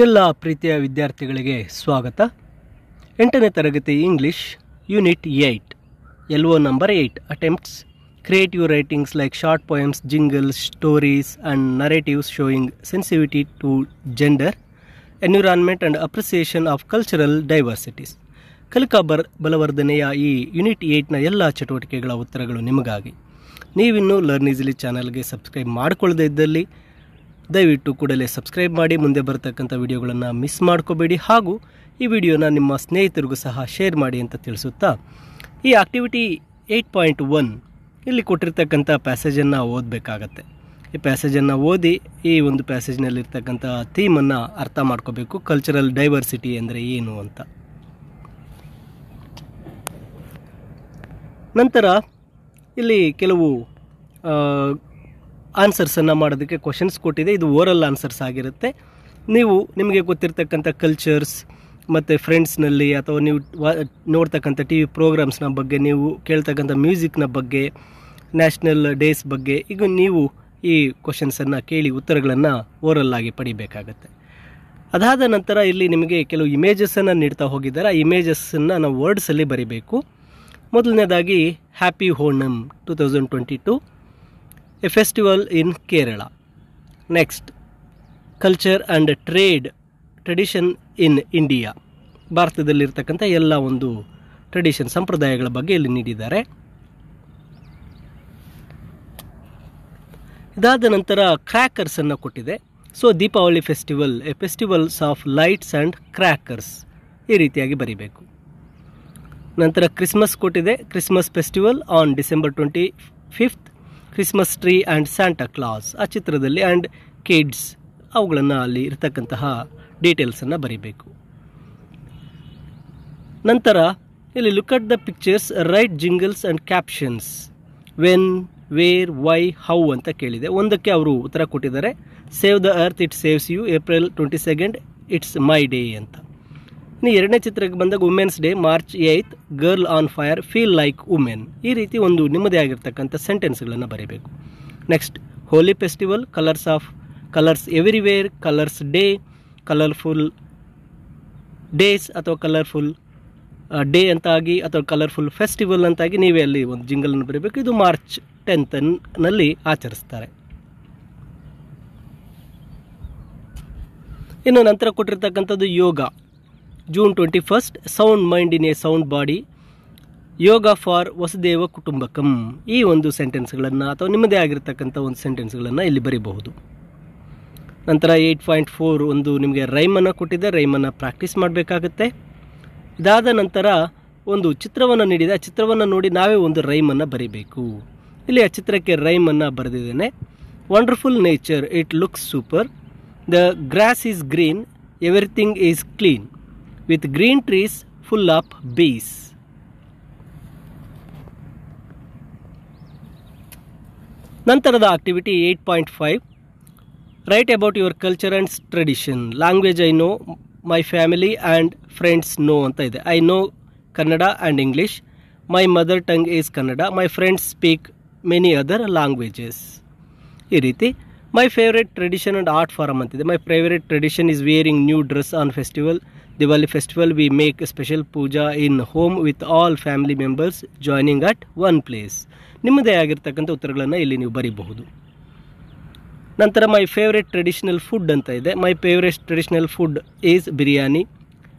ಎಲ್ಲ ಪ್ರೀತಿಯ ವಿದ್ಯಾರ್ಥಿಗಳಿಗೆ ಸ್ವಾಗತ. 8ನೇ ತರಗತಿ English unit 8 LO number 8 attempts creative writings like short poems, jingles, stories and narratives showing sensitivity to gender, environment and appreciation of cultural diversities. ಕಲಿಕಾ ಬಲವರ್ಧನೆಯ ಈ unit 8ನ ಎಲ್ಲ ಚಟುವಟಿಕೆಗಳ ಉತ್ತರಗಳು ನಿಮಗಾಗಿ. ನೀವಿನ್ನೂ ಲರ್ನ್ ಈಸಿಲಿ ಚಾನಲ್ಗೆ ಸಬ್ಸ್ಕ್ರೈಬ್ ಮಾಡಿಕೊಳ್ಳದೇ ಇದ್ದಲ್ಲಿ ದಯವಿಟ್ಟು ಕೂಡಲೇ ಸಬ್ಸ್ಕ್ರೈಬ್ ಮಾಡಿ, ಮುಂದೆ ಬರತಕ್ಕಂಥ ವಿಡಿಯೋಗಳನ್ನು ಮಿಸ್ ಮಾಡ್ಕೋಬೇಡಿ. ಹಾಗೂ ಈ ವಿಡಿಯೋನ ನಿಮ್ಮ ಸ್ನೇಹಿತರಿಗೂ ಸಹ ಶೇರ್ ಮಾಡಿ ಅಂತ ತಿಳಿಸುತ್ತಾ, ಈ ಆಕ್ಟಿವಿಟಿ 8.1 ಇಲ್ಲಿ ಕೊಟ್ಟಿರ್ತಕ್ಕಂಥ ಪ್ಯಾಸೇಜನ್ನು ಓದಬೇಕಾಗತ್ತೆ. ಈ ಪ್ಯಾಸೇಜನ್ನು ಓದಿ ಈ ಒಂದು ಪ್ಯಾಸೇಜ್ನಲ್ಲಿರ್ತಕ್ಕಂಥ ಥೀಮನ್ನು ಅರ್ಥ ಮಾಡ್ಕೋಬೇಕು. ಕಲ್ಚರಲ್ ಡೈವರ್ಸಿಟಿ ಅಂದರೆ ಏನು ಅಂತ. ನಂತರ ಇಲ್ಲಿ ಕೆಲವು ಆನ್ಸರ್ಸನ್ನು ಮಾಡೋದಕ್ಕೆ ಕ್ವಶನ್ಸ್ ಕೊಟ್ಟಿದೆ. ಇದು ಓರಲ್ ಆನ್ಸರ್ಸ್ ಆಗಿರುತ್ತೆ. ನೀವು ನಿಮಗೆ ಗೊತ್ತಿರ್ತಕ್ಕಂಥ ಕಲ್ಚರ್ಸ್ ಮತ್ತು ಫ್ರೆಂಡ್ಸ್ನಲ್ಲಿ ಅಥವಾ ನೀವು ನೋಡ್ತಕ್ಕಂಥ TV ಪ್ರೋಗ್ರಾಮ್ಸ್ನ ಬಗ್ಗೆ, ನೀವು ಕೇಳ್ತಕ್ಕಂಥ ಮ್ಯೂಸಿಕ್ನ ಬಗ್ಗೆ, ನ್ಯಾಷನಲ್ ಡೇಸ್ ಬಗ್ಗೆ ಈಗ ನೀವು ಈ ಕ್ವಶನ್ಸನ್ನು ಕೇಳಿ ಉತ್ತರಗಳನ್ನು ಓರಲ್ ಆಗಿ ಪಡಿಬೇಕಾಗತ್ತೆ. ಅದಾದ ನಂತರ ಇಲ್ಲಿ ನಿಮಗೆ ಕೆಲವು ಇಮೇಜಸ್ಸನ್ನು ನೀಡ್ತಾ ಹೋಗಿದ್ದಾರೆ. ಆ ಇಮೇಜಸ್ಸನ್ನು ನಾವು ವರ್ಡ್ಸಲ್ಲಿ ಬರೀಬೇಕು. ಮೊದಲನೇದಾಗಿ happy Onam 2022, a festival in Kerala. Next culture and tradition in India, ಭಾರತದಲ್ಲಿರ್ತಕ್ಕಂಥ ಎಲ್ಲ ಒಂದು ಟ್ರೆಡಿಷನ್ ಸಂಪ್ರದಾಯಗಳ ಬಗ್ಗೆ ಇಲ್ಲಿ ನೀಡಿದ್ದಾರೆ. ಇದಾದ ನಂತರ ಕ್ರ್ಯಾಕರ್ಸನ್ನು ಕೊಟ್ಟಿದೆ. So Deepavali festival, A festivals of lights and crackers, ಈ ರೀತಿಯಾಗಿ ಬರೀಬೇಕು. ನಂತರ ಕ್ರಿಸ್ಮಸ್ ಕೊಟ್ಟಿದೆ. Christmas festival on December 25th, Christmas tree and Santa class ಆ ಚಿತ್ರದಲ್ಲಿ, ಆ್ಯಂಡ್ ಕಿಡ್ಸ್ ಅವುಗಳನ್ನು ಅಲ್ಲಿ ಇರ್ತಕ್ಕಂತಹ ಡೀಟೇಲ್ಸನ್ನು ಬರೀಬೇಕು. ನಂತರ ಇಲ್ಲಿ look at the pictures, write jingles and captions, when, where, why, how ಅಂತ ಕೇಳಿದೆ. ಒಂದಕ್ಕೆ ಅವರು ಉತ್ತರ ಕೊಟ್ಟಿದ್ದಾರೆ, save the earth it saves you, April 22nd it's my day ಅಂತ. ಇನ್ನು ಎರಡನೇ ಚಿತ್ರಕ್ಕೆ ಬಂದಾಗ women's day, March 8th, girl on fire, feel like women. ಈ ರೀತಿ ಒಂದು ನಿಮ್ಮದೇ ಆಗಿರ್ತಕ್ಕಂಥ ಸೆಂಟೆನ್ಸ್ಗಳನ್ನು ಬರೀಬೇಕು. Next Holi festival, colours everywhere, colours day, colourful days ಅಥವಾ ಕಲರ್ಫುಲ್ ಡೇ ಅಂತಾಗಿ ಅಥವಾ ಕಲರ್ಫುಲ್ ಫೆಸ್ಟಿವಲ್ ಅಂತಾಗಿ ನೀವೇ ಅಲ್ಲಿ ಒಂದು ಜಿಂಗಲನ್ನು ಬರೀಬೇಕು. ಇದು March 10th ನಲ್ಲಿ ಆಚರಿಸ್ತಾರೆ. ಇನ್ನು ನಂತರ ಕೊಟ್ಟಿರ್ತಕ್ಕಂಥದ್ದು yoga, June 21st, sound mind in a sound body, yoga for ವಸುದೇವ ಕುಟುಂಬಕಂ. ಈ ಒಂದು ಸೆಂಟೆನ್ಸ್ಗಳನ್ನು ಅಥವಾ ನಿಮ್ಮದೇ ಆಗಿರ್ತಕ್ಕಂಥ ಒಂದು ಸೆಂಟೆನ್ಸ್ಗಳನ್ನು ಇಲ್ಲಿ ಬರೀಬಹುದು. ನಂತರ 8.4 ಒಂದು ನಿಮಗೆ ರೈಮನ್ನು ಕೊಟ್ಟಿದೆ. ರೈಮನ್ನು ಪ್ರಾಕ್ಟೀಸ್ ಮಾಡಬೇಕಾಗುತ್ತೆ. ಇದಾದ ನಂತರ ಒಂದು ಚಿತ್ರವನ್ನು ನೀಡಿದೆ. ಆ ಚಿತ್ರವನ್ನು ನೋಡಿ ನಾವೇ ಒಂದು ರೈಮನ್ನು ಬರೀಬೇಕು. ಇಲ್ಲಿ ಆ ಚಿತ್ರಕ್ಕೆ ರೈಮನ್ನು ಬರೆದಿದ್ದೇನೆ. Wonderful nature, it looks super, the grass is green, everything is clean, with green trees full of bees. ನಂತರದ activity 8.5 write about your culture and tradition. Language I know, my family and friends know ಅಂತ ಇದೆ. I know Kannada and English, my mother tongue is Kannada, my friends speak many other languages. ಈ ರೀತಿ my favourite tradition and art form ಅಂತಿದೆ. My favourite tradition is varying new dress on festival. Diwali festival, we make a special puja in home with all family members joining at one place. ನಿಮ್ಮದೇ ಆಗಿರ್ತಕ್ಕಂಥ ಉತ್ತರಗಳನ್ನು ಇಲ್ಲಿ ನೀವು ಬರೀಬಹುದು. ನಂತರ ಮೈ favourite traditional food ಅಂತ ಇದೆ. My favourite traditional food is biryani.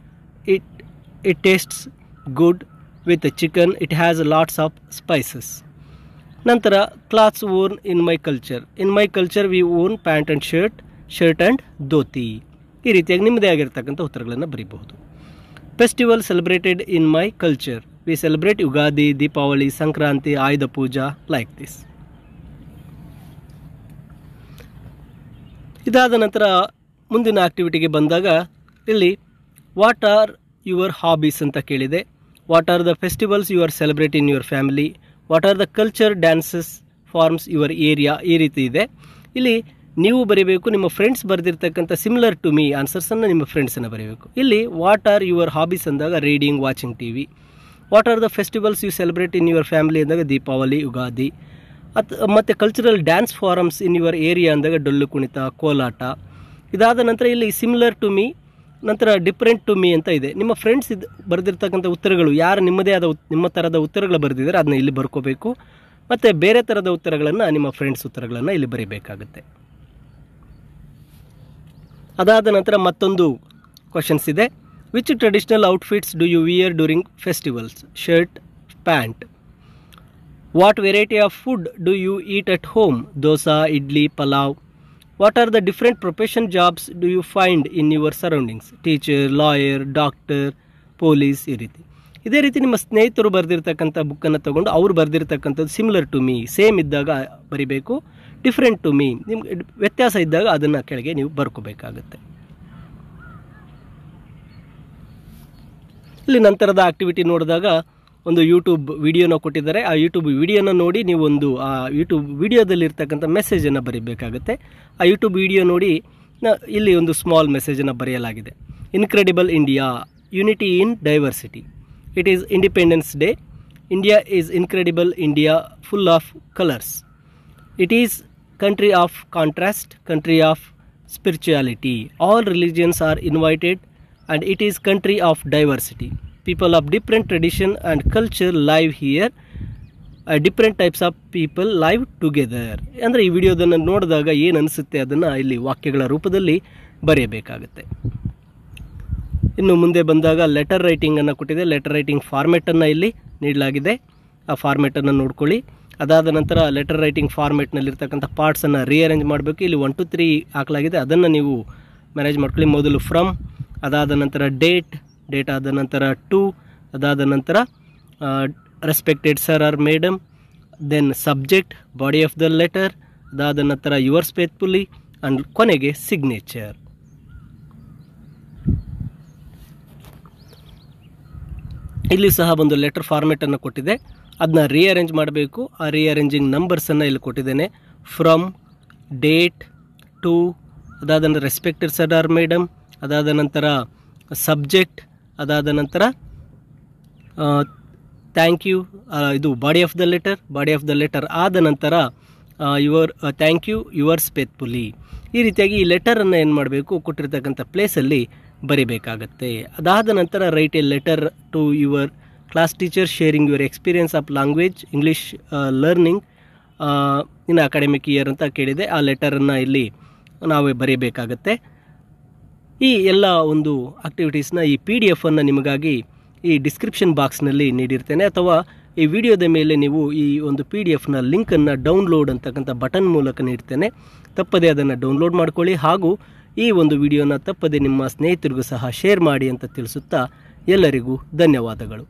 It tastes good with chicken, it has lots of spices. ನಂತರ clothes worn in my culture we own pants and shirt and dhoti. ಈ ರೀತಿಯಾಗಿ ನಿಮ್ಮದೇ ಆಗಿರ್ತಕ್ಕಂಥ ಉತ್ತರಗಳನ್ನು ಬರೀಬಹುದು. Festival celebrated in my culture, we celebrate Ugadi, Deepavali, Sankranti, Ayudha Pooja, like this. ಇದಾದ ನಂತರ ಮುಂದಿನ ಆಕ್ಟಿವಿಟಿಗೆ ಬಂದಾಗ ಇಲ್ಲಿ ವಾಟ್ ಆರ್ ಯುವರ್ ಹಾಬೀಸ್ ಅಂತ ಕೇಳಿದೆ. What are the festivals you are celebrate in your family, what are the culture dances forms your area, ಈ ರೀತಿ ಇದೆ. ಇಲ್ಲಿ ನೀವು ಬರೀಬೇಕು. ನಿಮ್ಮ ಫ್ರೆಂಡ್ಸ್ ಬರೆದಿರ್ತಕ್ಕಂಥ ಸಿಮಿಲರ್ ಟು ಮೀ ಆನ್ಸರ್ಸನ್ನು ನಿಮ್ಮ ಫ್ರೆಂಡ್ಸನ್ನು ಬರೀಬೇಕು. ಇಲ್ಲಿ ವಾಟ್ ಆರ್ ಯುವರ್ ಹಾಬೀಸ್ ಅಂದಾಗ reading, watching TV. What are the festivals you celebrate in your family ಅಂದಾಗ ದೀಪಾವಳಿ, ಯುಗಾದಿ. ಮತ್ತು cultural dance forms in your area ಅಂದಾಗ ಡೊಳ್ಳು ಕುಣಿತ, ಕೋಲಾಟ. ಇದಾದ ನಂತರ ಇಲ್ಲಿ ಸಿಮಿಲರ್ ಟು ಮೀ, ನಂತರ ಡಿಫ್ರೆಂಟ್ ಟು ಮೀ ಅಂತ ಇದೆ. ನಿಮ್ಮ ಫ್ರೆಂಡ್ಸ್ ಬರೆದಿರ್ತಕ್ಕಂಥ ಉತ್ತರಗಳು ಯಾರು ನಿಮ್ಮದೇ ಆದ ನಿಮ್ಮ ಥರದ ಉತ್ತರಗಳು ಬರೆದಿದ್ದಾರೆ ಅದನ್ನ ಇಲ್ಲಿ ಬರ್ಕೋಬೇಕು. ಮತ್ತು ಬೇರೆ ಥರದ ಉತ್ತರಗಳನ್ನು ನಿಮ್ಮ ಫ್ರೆಂಡ್ಸ್ ಉತ್ತರಗಳನ್ನು ಇಲ್ಲಿ ಬರೀಬೇಕಾಗುತ್ತೆ. ಅದಾದ ನಂತರ ಮತ್ತೊಂದು ಕ್ವಶನ್ಸ್ ಇದೆ. Which traditional outfits do you wear during festivals? Shirt, pant. What variety of food do you eat at home? Dosa, idli, pulao. What are the different profession jobs do you find in your surroundings? Teacher, lawyer, doctor, police. ಈ ರೀತಿ ಇದೇ ರೀತಿ ನಿಮ್ಮ ಸ್ನೇಹಿತರು ಬರೆದಿರ್ತಕ್ಕಂಥ ಬುಕ್ಕನ್ನು ತೊಗೊಂಡು ಅವ್ರು ಬರೆದಿರ್ತಕ್ಕಂಥದ್ದು similar to me same ಇದ್ದಾಗ ಬರಿಬೇಕು. ಡಿಫ್ರೆಂಟ್ ಟು ಮೀ ನಿಮ್ಗೆ ವ್ಯತ್ಯಾಸ ಇದ್ದಾಗ ಅದನ್ನು ಕೆಳಗೆ ನೀವು ಬರ್ಕೋಬೇಕಾಗುತ್ತೆ. ಇಲ್ಲಿ ನಂತರದ ಆಕ್ಟಿವಿಟಿ ನೋಡಿದಾಗ ಒಂದು ಯೂಟ್ಯೂಬ್ ವಿಡಿಯೋನ ಕೊಟ್ಟಿದ್ದಾರೆ. ಆ ಯೂಟ್ಯೂಬ್ ವಿಡಿಯೋನ ನೋಡಿ ನೀವು ಆ ಯೂಟ್ಯೂಬ್ ವಿಡಿಯೋದಲ್ಲಿರ್ತಕ್ಕಂಥ ಮೆಸೇಜನ್ನು ಬರೀಬೇಕಾಗುತ್ತೆ. ಆ ಯೂಟ್ಯೂಬ್ ವಿಡಿಯೋ ನೋಡಿ ಇಲ್ಲಿ ಒಂದು ಸ್ಮಾಲ್ ಮೆಸೇಜನ್ನು ಬರೆಯಲಾಗಿದೆ. Incredible India, unity in diversity. It is independence day. India is incredible India, full of colours. It is country of contrast, country of spirituality. All religions are invited and it is country of diversity. People of different tradition and culture live here. Different types of people live together. ಅಂದರೆ ಈ ವಿಡಿಯೋದನ್ನು ನೋಡಿದಾಗ ಏನು ಅನಿಸುತ್ತೆ ಅದನ್ನು ಇಲ್ಲಿ ವಾಕ್ಯಗಳ ರೂಪದಲ್ಲಿ ಬರೆಯಬೇಕಾಗುತ್ತೆ. ಇನ್ನು ಮುಂದೆ ಬಂದಾಗ ಲೆಟರ್ ರೈಟಿಂಗನ್ನು ಕೊಟ್ಟಿದೆ. ಲೆಟರ್ ರೈಟಿಂಗ್ ಫಾರ್ಮೆಟನ್ನು ಇಲ್ಲಿ ನೀಡಲಾಗಿದೆ. ಆ ಫಾರ್ಮೆಟನ್ನು ನೋಡ್ಕೊಳ್ಳಿ. ಅದಾದ ನಂತರ ಲೆಟರ್ ರೈಟಿಂಗ್ ಫಾರ್ಮೆಟ್ನಲ್ಲಿರ್ತಕ್ಕಂಥ ಪಾರ್ಟ್ಸನ್ನು ರೀಅರೇಂಜ್ ಮಾಡಬೇಕು. ಇಲ್ಲಿ 1 to 3 ಹಾಕಲಾಗಿದೆ, ಅದನ್ನು ನೀವು ಮ್ಯಾನೇಜ್ ಮಾಡ್ಕೊಳ್ಳಿ. ಮೊದಲು ಫ್ರಮ್, ಅದಾದ ನಂತರ ಡೇಟ್, ಡೇಟ್ ಆದ ನಂತರ ಟು, ಅದಾದ ನಂತರ respected sir or madam, then subject, body of the letter, ಅದಾದ ನಂತರ ಯುವರ್ಸ್ ಫೇತ್ಫುಲಿ ಆ್ಯಂಡ್ ಕೊನೆಗೆ ಸಿಗ್ನೇಚರ್. ಇಲ್ಲಿ ಸಹ ಒಂದು ಲೆಟರ್ ಫಾರ್ಮೆಟನ್ನು ಕೊಟ್ಟಿದೆ, ಅದನ್ನ ರೀಅರೇಂಜ್ ಮಾಡಬೇಕು. ಆ ರೀಅರೇಂಜಿಂಗ್ ನಂಬರ್ಸನ್ನು ಇಲ್ಲಿ ಕೊಟ್ಟಿದ್ದೇನೆ. ಫ್ರಮ್, ಡೇಟ್, ಟು, ಅದಾದ ನಂತರ ರೆಸ್ಪೆಕ್ಟೆಡ್ ಸರ್ ಆರ್ ಮೇಡಮ್, ಅದಾದ ನಂತರ ಸಬ್ಜೆಕ್ಟ್, ಅದಾದ ನಂತರ ಥ್ಯಾಂಕ್ ಯು, ಇದು body of the letter, body of the letter ಆದ ನಂತರ ಥ್ಯಾಂಕ್ ಯು ಯುವರ್ಸ್ ಫೇತ್ಫುಲಿ. ಈ ರೀತಿಯಾಗಿ ಈ ಲೆಟರನ್ನು ಏನು ಮಾಡಬೇಕು, ಕೊಟ್ಟಿರ್ತಕ್ಕಂಥ ಪ್ಲೇಸಲ್ಲಿ ಬರೀಬೇಕಾಗತ್ತೆ. ಅದಾದ ನಂತರ write a letter to your class teacher sharing your experience of language English learning in academic year ಅಂತ ಕೇಳಿದೆ. ಆ ಲೆಟರನ್ನು ಇಲ್ಲಿ ನಾವೇ ಬರೀಬೇಕಾಗತ್ತೆ. ಈ ಎಲ್ಲ ಒಂದು ಆಕ್ಟಿವಿಟೀಸ್ನ ಈ PDF ಅನ್ನು ನಿಮಗಾಗಿ ಈ ಡಿಸ್ಕ್ರಿಪ್ಷನ್ ಬಾಕ್ಸ್ನಲ್ಲಿ ನೀಡಿರ್ತೇನೆ, ಅಥವಾ ಈ ವಿಡಿಯೋದ ಮೇಲೆ ನೀವು ಈ ಒಂದು PDFನ ಲಿಂಕನ್ನು ಡೌನ್ಲೋಡ್ ಅಂತಕ್ಕಂಥ ಬಟನ್ ಮೂಲಕ ನೀಡ್ತೇನೆ. ತಪ್ಪದೇ ಅದನ್ನು ಡೌನ್ಲೋಡ್ ಮಾಡ್ಕೊಳ್ಳಿ. ಹಾಗೂ ಈ ಒಂದು ವಿಡಿಯೋನ ತಪ್ಪದೆ ನಿಮ್ಮ ಸ್ನೇಹಿತರಿಗೂ ಸಹ ಶೇರ್ ಮಾಡಿ ಅಂತ ತಿಳಿಸುತ್ತಾ ಎಲ್ಲರಿಗೂ ಧನ್ಯವಾದಗಳು.